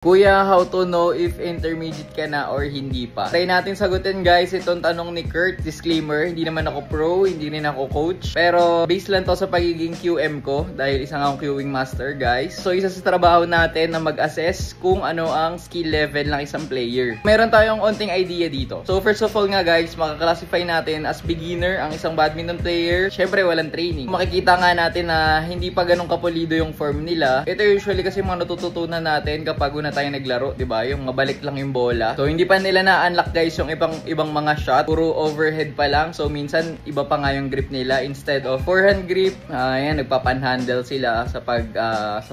Kuya, how to know if intermediate ka na or hindi pa? Try natin sagutin guys itong tanong ni Kurt. Disclaimer, hindi naman ako pro, hindi rin ako coach. Pero base lang to sa pagiging QM ko dahil isang akong queuing master guys. So isa sa trabaho natin na mag-assess kung ano ang skill level ng isang player. Meron tayong onting idea dito. So first of all nga guys, makaklasify natin as beginner ang isang badminton player. Syempre walang training. Makikita nga natin na hindi pa ganun kapulido yung form nila. Ito usually kasi mga natututunan natin kapag una tayo naglaro, 'di ba? Yung mabalik lang yung bola. So hindi pa nila na-unlock guys yung ibang mga shot. Puro overhead pa lang. So minsan iba pa nga yung grip nila instead of forehand grip. Ayan, nagpa-panhandle sila sa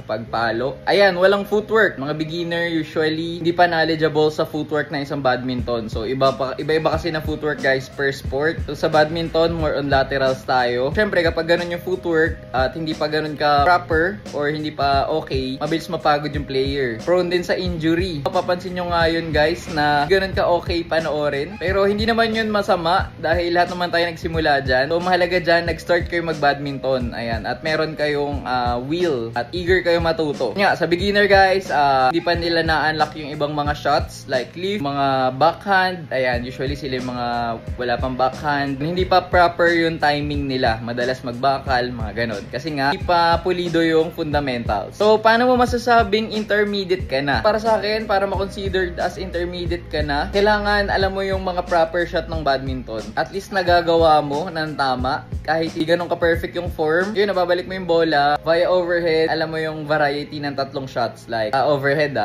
pagpalo. Ayan, walang footwork. Mga beginner usually hindi pa knowledgeable sa footwork na isang badminton. So iba-iba kasi na footwork guys per sport. So sa badminton more on laterals tayo. Syempre kapag ganun yung footwork at hindi pa ganun ka proper or hindi pa okay, mabilis mapagod yung player. Prone din sa injury. Mapapansin nyo nga yun guys na ganun ka okay panoorin. Pero hindi naman yun masama dahil lahat naman tayo nagsimula dyan. So mahalaga dyan, nag-start kayo mag-badminton. Ayan. At meron kayong will at eager kayo matuto. Nga, sa beginner guys, hindi pa nila na-unlock yung ibang mga shots like lift, mga backhand. Ayan, usually sila yung mga wala pang backhand. Hindi pa proper yung timing nila. Madalas mag-backal, mga ganun. Kasi nga, hindi pa pulido yung fundamentals. So, paano mo masasabing intermediate ka na? Para sa akin, para ma-considered as intermediate ka na, kailangan alam mo yung mga proper shot ng badminton. At least nagagawa mo ng tama. Kahit di ganun ka-perfect yung form, yun, nababalik mo yung bola via overhead. Alam mo yung variety ng tatlong shots. Like, overhead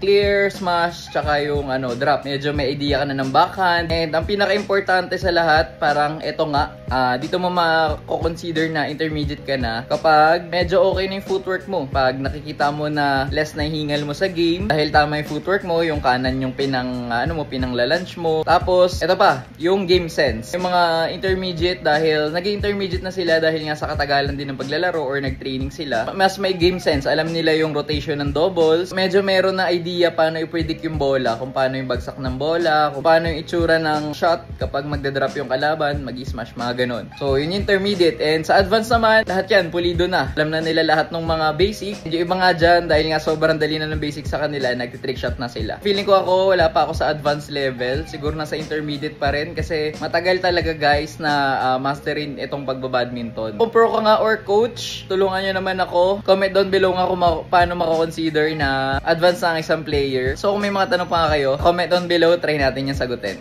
clear, smash, tsaka yung drop. Medyo may idea ka na ng backhand. And ang pinaka-importante sa lahat, parang eto nga, dito mo ma-consider na intermediate ka na kapag medyo okay na yung footwork mo. Pag nakikita mo na less na hingal mo sa game dahil tama yung footwork mo, yung kanan yung pinanglalunch mo. Tapos, eto pa, yung game sense. Yung mga intermediate dahil naging intermediate na sila dahil nga sa katagalan din ng paglalaro or nag-training sila. Mas may game sense. Alam nila yung rotation ng doubles. Medyo meron na idea paano i-predict yung bola, kung paano yung bagsak ng bola, kung paano yung itsura ng shot kapag magdadrop yung kalaban, mag-smash, mga ganun. So, yun yung intermediate. And sa advanced naman, lahat yan, pulido na. Alam na nila lahat ng mga basic. Yung iba nga dyan, dahil nga sobrang dali na ng basic sa kanila, nagti-trick shot na sila. Feeling ko ako, wala pa ako sa advanced level. Siguro nasa intermediate pa rin kasi matagal talaga guys na masterin itong pagbabadminton. Kung pro ka nga or coach, tulungan nyo naman ako. Comment down below nga kung paano mako-consider na advanced na ang isang player. So kung may mga tanong pa nga kayo, comment down below, try natin yung sagutin.